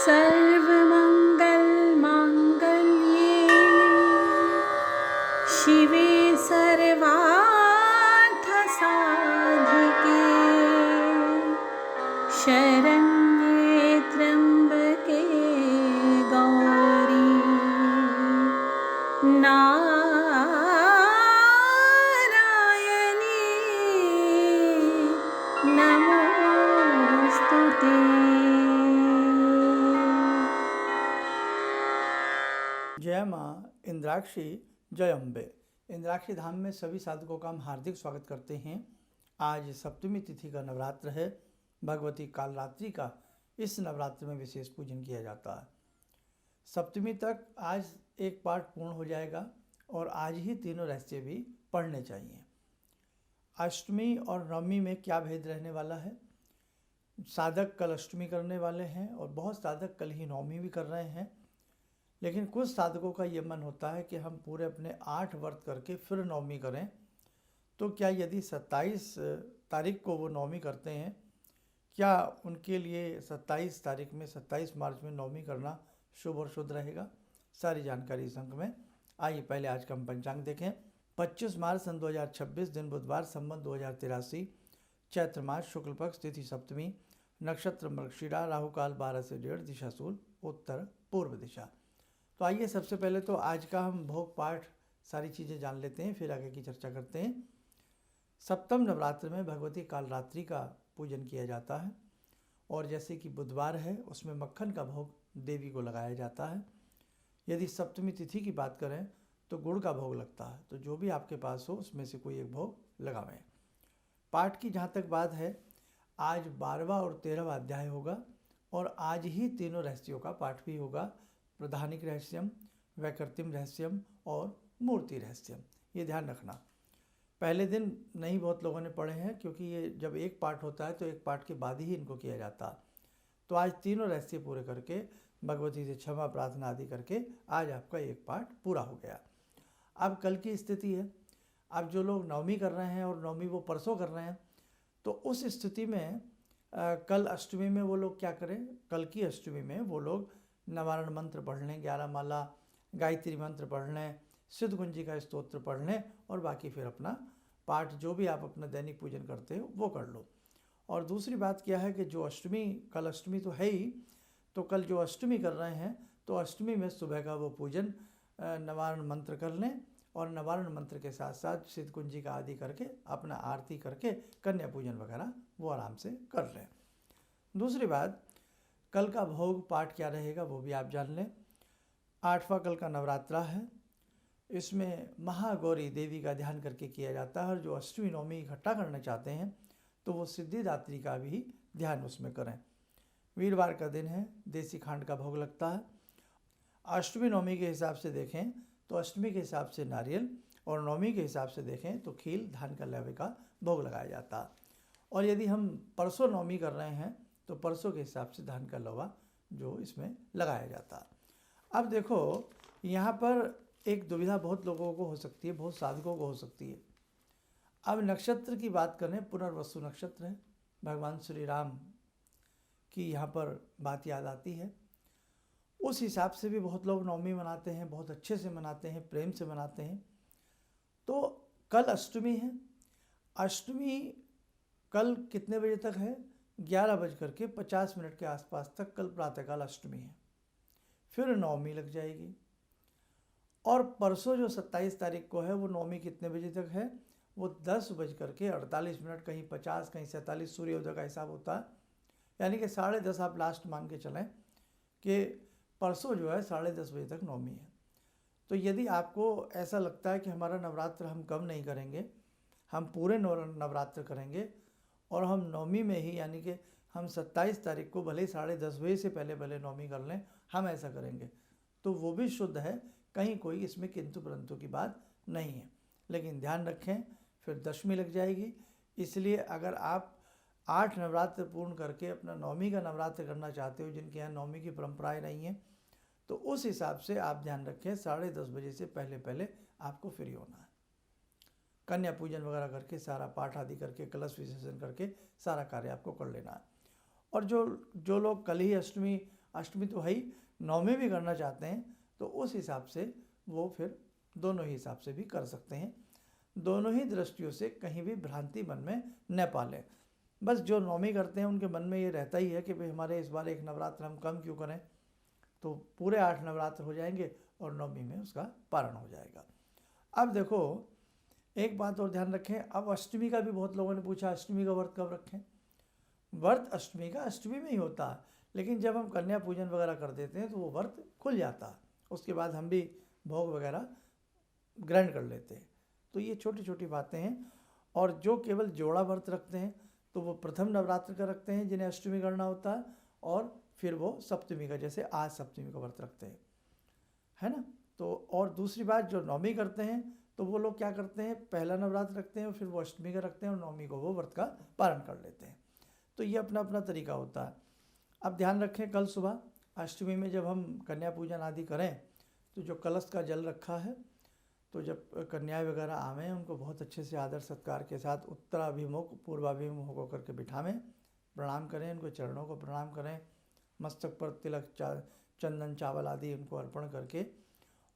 सर्वमङ्गलमाङ्गल्ये शिवे सर्वार्थसाधिके शरण्ये त्र्यम्बके गौरी नारायणी नमोस्तुते। जय माँ इंद्राक्षी, जय अम्बे। इंद्राक्षी धाम में सभी साधकों का हम हार्दिक स्वागत करते हैं। आज सप्तमी तिथि का नवरात्र है। भगवती कालरात्रि का इस नवरात्र में विशेष पूजन किया जाता है। सप्तमी तक आज एक पाठ पूर्ण हो जाएगा और आज ही तीनों रहस्य भी पढ़ने चाहिए। अष्टमी और नवमी में क्या भेद रहने वाला है? साधक कल अष्टमी करने वाले हैं और बहुत साधक कल ही नवमी भी कर रहे हैं। लेकिन कुछ साधकों का ये मन होता है कि हम पूरे अपने 8 व्रत करके फिर नवमी करें। तो क्या यदि 27 तारीख को वो नवमी करते हैं, क्या उनके लिए 27 तारीख में 27 मार्च में नवमी करना शुभ और शुद्ध रहेगा? सारी जानकारी इस अंक में। आइए पहले आज का हम पंचांग देखें। 25 मार्च सन 2026 दिन बुधवार, संवत 2083, चैत्र मास, शुक्ल पक्ष, तिथि सप्तमी, नक्षत्र मृगशिरा, राहु काल 12 से 1:30, दिशा शूल उत्तर पूर्व दिशा। तो आइए सबसे पहले तो आज का हम भोग पाठ सारी चीज़ें जान लेते हैं, फिर आगे की चर्चा करते हैं। सप्तम नवरात्र में भगवती कालरात्रि का पूजन किया जाता है और जैसे कि बुधवार है उसमें मक्खन का भोग देवी को लगाया जाता है। यदि सप्तमी तिथि की बात करें तो गुड़ का भोग लगता है। तो जो भी आपके पास हो उसमें से कोई एक भोग लगावें। पाठ की जहाँ तक बात है, आज 12वां और 13वां अध्याय होगा और आज ही तीनों रहस्यों का पाठ भी होगा। प्रधानिक रहस्यम, वैकृतिम रहस्यम और मूर्ति रहस्यम। ये ध्यान रखना। पहले दिन नहीं बहुत लोगों ने पढ़े हैं, क्योंकि ये जब एक पाठ होता है तो एक पाठ के बाद ही इनको किया जाता है। तो आज तीनों रहस्य पूरे करके भगवती से क्षमा प्रार्थना आदि करके आज आपका एक पाठ पूरा हो गया। अब कल की स्थिति है। अब जो लोग नवमी कर रहे हैं और नवमी वो परसों कर रहे हैं, तो उस स्थिति में कल अष्टमी में वो लोग क्या करें? कल की अष्टमी में वो लोग नवारण मंत्र पढ़ लें, 11 माला गायत्री मंत्र पढ़ लें, सिद्ध कुंजी का स्तोत्र पढ़ लें और बाकी फिर अपना पाठ जो भी आप अपना दैनिक पूजन करते हो वो कर लो। और दूसरी बात क्या है कि जो अष्टमी, कल अष्टमी तो है ही, तो कल जो अष्टमी कर रहे हैं तो अष्टमी में सुबह का वो पूजन नवारण मंत्र कर लें और नवारण मंत्र के साथ साथ सिद्ध कुंजी का आदि करके अपना आरती करके कन्या पूजन वगैरह वो आराम से कर लें। दूसरी बात, कल का भोग पाठ क्या रहेगा वो भी आप जान लें। 8वां कल का नवरात्रा है। इसमें महागौरी देवी का ध्यान करके किया जाता है और जो अष्टमी नवमी इकट्ठा करना चाहते हैं तो वो सिद्धिदात्री का भी ध्यान उसमें करें। वीरवार का दिन है, देसी खांड का भोग लगता है। अष्टमी नवमी के हिसाब से देखें तो अष्टमी के हिसाब से नारियल और नवमी के हिसाब से देखें तो खील धान का लवे का भोग लगाया जाता है। और यदि हम परसों नवमी कर रहे हैं तो परसों के हिसाब से धान का लवा जो इसमें लगाया जाता है। अब देखो, यहाँ पर एक दुविधा बहुत लोगों को हो सकती है, बहुत साधकों को हो सकती है। अब नक्षत्र की बात करें, पुनर्वसु नक्षत्र है, भगवान श्री राम की यहाँ पर बात याद आती है। उस हिसाब से भी बहुत लोग नवमी मनाते हैं, बहुत अच्छे से मनाते हैं, प्रेम से मनाते हैं। तो कल अष्टमी है। अष्टमी कल कितने बजे तक है? 11:50 के आसपास तक कल प्रातःकाल अष्टमी है। फिर नवमी लग जाएगी। और परसों जो 27 तारीख को है वो नवमी कितने बजे तक है? वो 10:48, कहीं 50, कहीं 47 सूर्योदय का हिसाब होता है। यानी कि 10:30 आप लास्ट मान के चलें कि परसों जो है 10:30 बजे तक नवमी है। तो यदि आपको ऐसा लगता है कि हमारा नवरात्र हम कम नहीं करेंगे, हम पूरे नवरात्र करेंगे और हम नवमी में ही, यानी कि हम 27 तारीख को भले 10:30 बजे से पहले भले नवमी कर लें, हम ऐसा करेंगे तो वो भी शुद्ध है। कहीं कोई इसमें किंतु परंतु की बात नहीं है। लेकिन ध्यान रखें, फिर दशमी लग जाएगी। इसलिए अगर आप 8 नवरात्र पूर्ण करके अपना नवमी का नवरात्र करना चाहते हो, जिनके यहाँ नवमी की परंपराएं नहीं है, तो उस हिसाब से आप ध्यान रखें 10:30 बजे से पहले पहले आपको फ्री होना है। कन्या पूजन वगैरह करके सारा पाठ आदि करके कलश विसर्जन करके सारा कार्य आपको कर लेना है। और जो लोग कल ही अष्टमी अष्टमी तो है ही, नवमी भी करना चाहते हैं तो उस हिसाब से वो फिर दोनों ही हिसाब से भी कर सकते हैं। दोनों ही दृष्टियों से कहीं भी भ्रांति मन में न पालें। बस जो नवमी करते हैं उनके मन में ये रहता ही है कि भाई हमारे इस बार एक नवरात्र हम कम क्यों करें, तो पूरे 8 नवरात्र हो जाएंगे और नवमी में उसका पारण हो जाएगा। अब देखो एक बात और ध्यान रखें, अब अष्टमी का भी बहुत लोगों ने पूछा अष्टमी का व्रत कब रखें। व्रत अष्टमी का अष्टमी में ही होता है, लेकिन जब हम कन्या पूजन वगैरह कर देते हैं तो वो व्रत खुल जाता है, उसके बाद हम भी भोग वगैरह ग्रहण कर लेते हैं। तो ये छोटी छोटी बातें हैं। और जो केवल जोड़ा व्रत रखते हैं तो वो प्रथम नवरात्र का रखते हैं जिन्हें अष्टमी करना होता है, और फिर वो सप्तमी का, जैसे आज सप्तमी का व्रत रखते हैं, है ना। तो और दूसरी बात, जो नवमी करते हैं तो वो लोग क्या करते हैं, पहला नवरात्र रखते हैं और फिर वो अष्टमी का रखते हैं और नवमी को वो व्रत का पारण कर लेते हैं। तो ये अपना अपना तरीका होता है। अब ध्यान रखें, कल सुबह अष्टमी में जब हम कन्या पूजन आदि करें तो जो कलश का जल रखा है, तो जब कन्याएं वगैरह आवें उनको बहुत अच्छे से आदर सत्कार के साथ उत्तराभिमुख पूर्वाभिमुख होकर के बिठावें, प्रणाम करें, उनको चरणों को प्रणाम करें, मस्तक पर तिलक चंदन चावल आदि उनको अर्पण करके,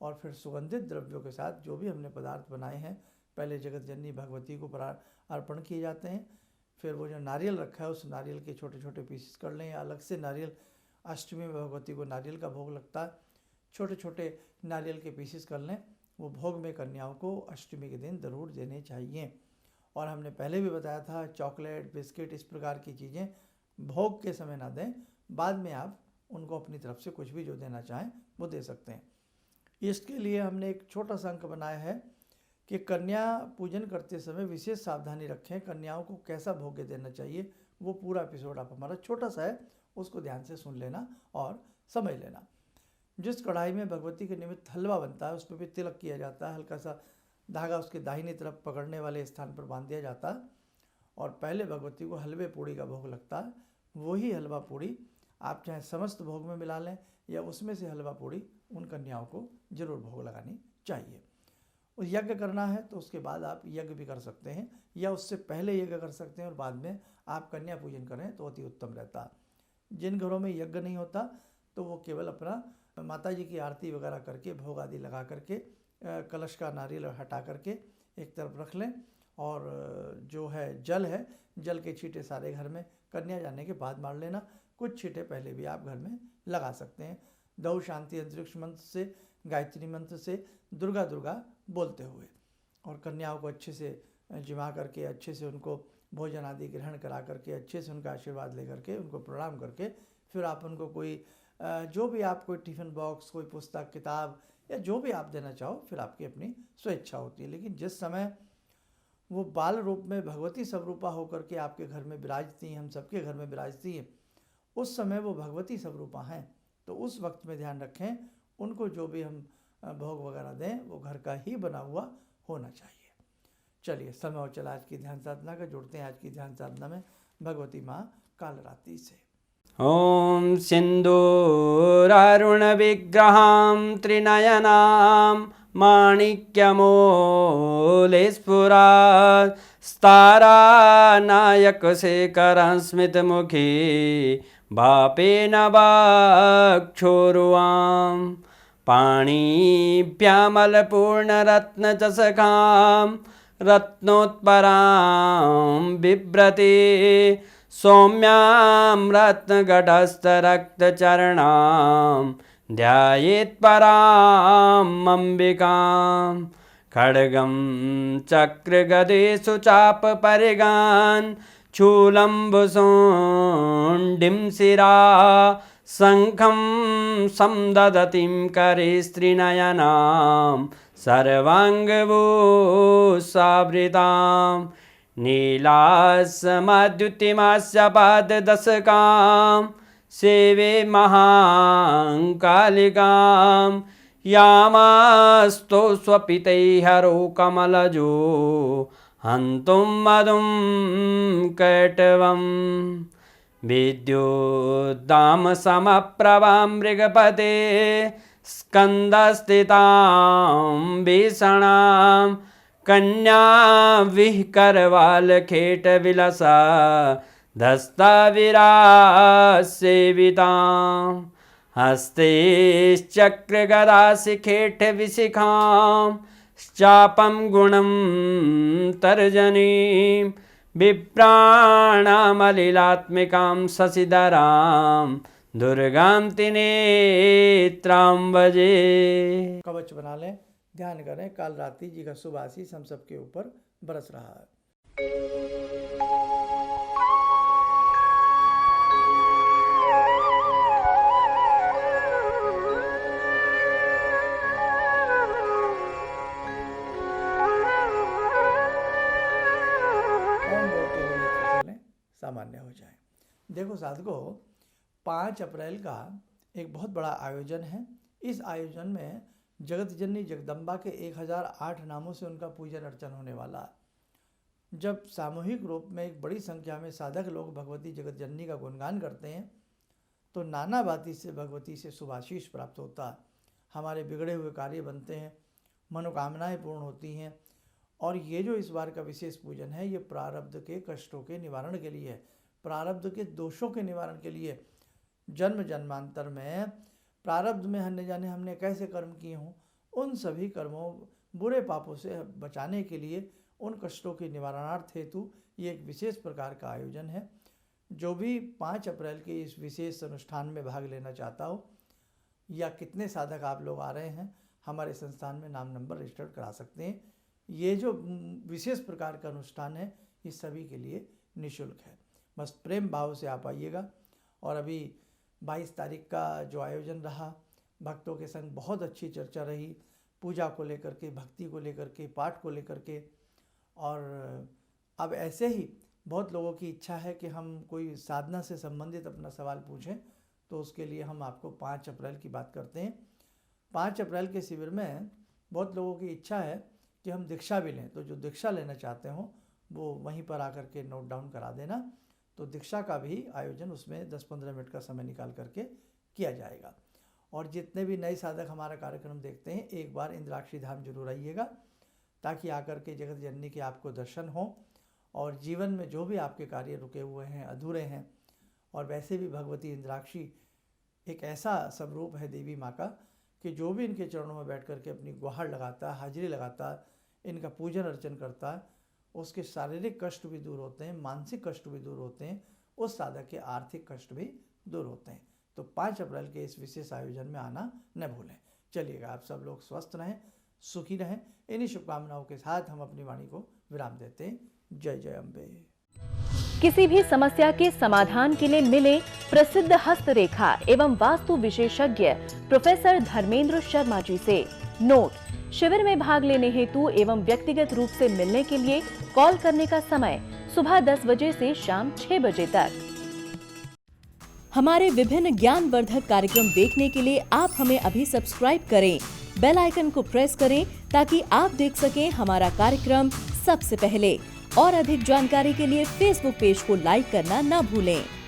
और फिर सुगंधित द्रव्यों के साथ जो भी हमने पदार्थ बनाए हैं पहले जगत जननी भगवती को अर्पण किए जाते हैं। फिर वो जो नारियल रखा है उस नारियल के छोटे छोटे पीसेस कर लें, या अलग से नारियल, अष्टमी में भगवती को नारियल का भोग लगता है, छोटे छोटे नारियल के पीसेस कर लें। वो भोग में कन्याओं को अष्टमी के दिन ज़रूर देने चाहिए। और हमने पहले भी बताया था, चॉकलेट बिस्किट इस प्रकार की चीज़ें भोग के समय ना दें, बाद में आप उनको अपनी तरफ से कुछ भी जो देना चाहें वो दे सकते हैं। इसके लिए हमने एक छोटा सा अंक बनाया है कि कन्या पूजन करते समय विशेष सावधानी रखें, कन्याओं को कैसा भोग्य देना चाहिए। वो पूरा एपिसोड आप हमारा छोटा सा है, उसको ध्यान से सुन लेना और समझ लेना। जिस कढ़ाई में भगवती के निमित्त हलवा बनता है उस पर भी तिलक किया जाता है, हल्का सा धागा उसके दाहिनी तरफ पकड़ने वाले स्थान पर बांध दिया जाता है, और पहले भगवती को हलवे पूड़ी का भोग लगता है। वही हलवा पूड़ी आप चाहे समस्त भोग में मिला लें या उसमें से हलवा पूड़ी उन कन्याओं को जरूर भोग लगानी चाहिए। और यज्ञ करना है तो उसके बाद आप यज्ञ भी कर सकते हैं, या उससे पहले यज्ञ कर सकते हैं और बाद में आप कन्या पूजन करें तो अति उत्तम रहता है। जिन घरों में यज्ञ नहीं होता तो वो केवल अपना माता जी की आरती वगैरह करके भोग आदि लगा करके कलश का नारियल हटा करके एक तरफ रख लें, और जो है जल के छींटे सारे घर में कन्या जाने के बाद मार लेना। कुछ छींटे पहले भी आप घर में लगा सकते हैं, दौ शांति अंतरिक्ष मंत्र से, गायत्री मंत्र से, दुर्गा दुर्गा बोलते हुए, और कन्याओं को अच्छे से जिमा करके, अच्छे से उनको भोजन आदि ग्रहण करा करके, अच्छे से उनका आशीर्वाद लेकर के, उनको प्रणाम करके, फिर आप उनको कोई जो भी आप कोई टिफ़िन बॉक्स, कोई पुस्तक, किताब या जो भी आप देना चाहो, फिर आपकी अपनी स्वेच्छा होती है। लेकिन जिस समय वो बाल रूप में भगवती स्वरूपा होकर के आपके घर में विराजती हैं, हम सबके घर में विराजती हैं, उस समय वो भगवती स्वरूपा हैं। तो उस वक्त में ध्यान रखें, उनको जो भी हम भोग वगैरह दें वो घर का ही बना हुआ होना चाहिए। चलिए, समय और चला आज की ध्यान साधना का। जुड़ते हैं आज की ध्यान साधना में भगवती माँ कालरात्रि से। ॐ सिन्दूरारुणविग्रहां त्रिनयनां माणिक्यमूलस्फुरात् स्तारानायकशेखरं स्मितमुखी भापेन वाक्षोरुवां पाणिभ्यामलपूर्णरत्नचषकां रत्नोत्परां बिभ्रति सौम्यां रत्नघटस्थरक्तचरणां ध्यायेत्परां अम्बिकां खड्गं चक्रगदेषु चापपरिगान् शूलम्बुशुण्डिं शिरा शङ्खं संदधतीं करे स्त्रीनयनां सर्वाङ्गभूषावृताम् नीलासमद्युतिमास्य पाददशकां सेवे महाकालिकां यामास्तो स्वपितैहरो कमलजो हन्तुं मधुं कैटवं विद्युद्दामसमप्रभां मृगपते स्कन्दस्थितां भीषणां कन्या विहकरवालखेटविलसा धस्ताविरासेवितां हस्तैश्चक्रगदाशिखेटविशिखां चापं गुणं तर्जनीं विप्राणामलिलात्मिकां शशिधरां दुर्गां त्रिनेत्रां भजे। कवच बना लें, ध्यान करें, काल रात्रि जी का शुभ आशीष हम सबके ऊपर बरस रहा है। सामान्य हो जाए। देखो साधकों, 5 अप्रैल का एक बहुत बड़ा आयोजन है। इस आयोजन में जगत जननी जगदम्बा के 1008 नामों से उनका पूजन अर्चन होने वाला है। जब सामूहिक रूप में एक बड़ी संख्या में साधक लोग भगवती जगत जननी का गुणगान करते हैं तो नाना भांति से भगवती से शुभाशीष प्राप्त होता है। हमारे बिगड़े हुए कार्य बनते हैं, मनोकामनाएं पूर्ण होती हैं। और ये जो इस बार का विशेष पूजन है, ये प्रारब्ध के कष्टों के निवारण के लिए है, प्रारब्ध के दोषों के निवारण के लिए। जन्म जन्मांतर में प्रारब्ध में न जाने हमने कैसे कर्म किए हों, उन सभी कर्मों, बुरे पापों से बचाने के लिए, उन कष्टों के निवारणार्थ हेतु ये एक विशेष प्रकार का आयोजन है। जो भी 5 अप्रैल के इस विशेष अनुष्ठान में भाग लेना चाहता हो, या कितने साधक आप लोग आ रहे हैं, हमारे संस्थान में नाम नंबर रजिस्टर करा सकते हैं। ये जो विशेष प्रकार का अनुष्ठान है, ये सभी के लिए निःशुल्क है। बस प्रेम भाव से आप आइएगा। और अभी 22 तारीख का जो आयोजन रहा, भक्तों के संग बहुत अच्छी चर्चा रही, पूजा को लेकर के, भक्ति को लेकर के, पाठ को लेकर के। और अब ऐसे ही बहुत लोगों की इच्छा है कि हम कोई साधना से संबंधित अपना सवाल पूछें, तो उसके लिए हम आपको 5 अप्रैल की बात करते हैं। 5 अप्रैल के शिविर में बहुत लोगों की इच्छा है कि हम दीक्षा भी लें, तो जो दीक्षा लेना चाहते हो वो वहीं पर आकर के नोट डाउन करा देना। तो दीक्षा का भी आयोजन उसमें 10-15 मिनट का समय निकाल करके किया जाएगा। और जितने भी नए साधक हमारा कार्यक्रम देखते हैं, एक बार इंद्राक्षी धाम जरूर आइएगा, ताकि आकर के जगत जननी के आपको दर्शन हो और जीवन में जो भी आपके कार्य रुके हुए हैं, अधूरे हैं। और वैसे भी भगवती इंद्राक्षी एक ऐसा स्वरूप है देवी माँ का कि जो भी इनके चरणों में बैठ कर के अपनी गुहार लगाता है, हाजिरी लगाता है, इनका पूजन अर्चन करता है, उसके शारीरिक कष्ट भी दूर होते हैं, मानसिक कष्ट भी दूर होते हैं, उस साधक के आर्थिक कष्ट भी दूर होते हैं। तो 5 अप्रैल के इस विशेष आयोजन में आना न भूलें। चलिएगा, आप सब लोग स्वस्थ रहें, सुखी रहें। इन्हीं शुभकामनाओं के साथ हम अपनी वाणी को विराम देते हैं। जय जय अम्बे। किसी भी समस्या के समाधान के लिए मिले प्रसिद्ध हस्तरेखा एवं वास्तु विशेषज्ञ प्रोफेसर धर्मेंद्र शर्मा जी से। नोट: शिविर में भाग लेने हेतु एवं व्यक्तिगत रूप से मिलने के लिए कॉल करने का समय सुबह 10 बजे से शाम 6 बजे तक। हमारे विभिन्न ज्ञानवर्धक कार्यक्रम देखने के लिए आप हमें अभी सब्सक्राइब करें, बेल आइकन को प्रेस करें ताकि आप देख सकें हमारा कार्यक्रम सबसे पहले। और अधिक जानकारी के लिए फेसबुक पेज को लाइक करना न भूलें।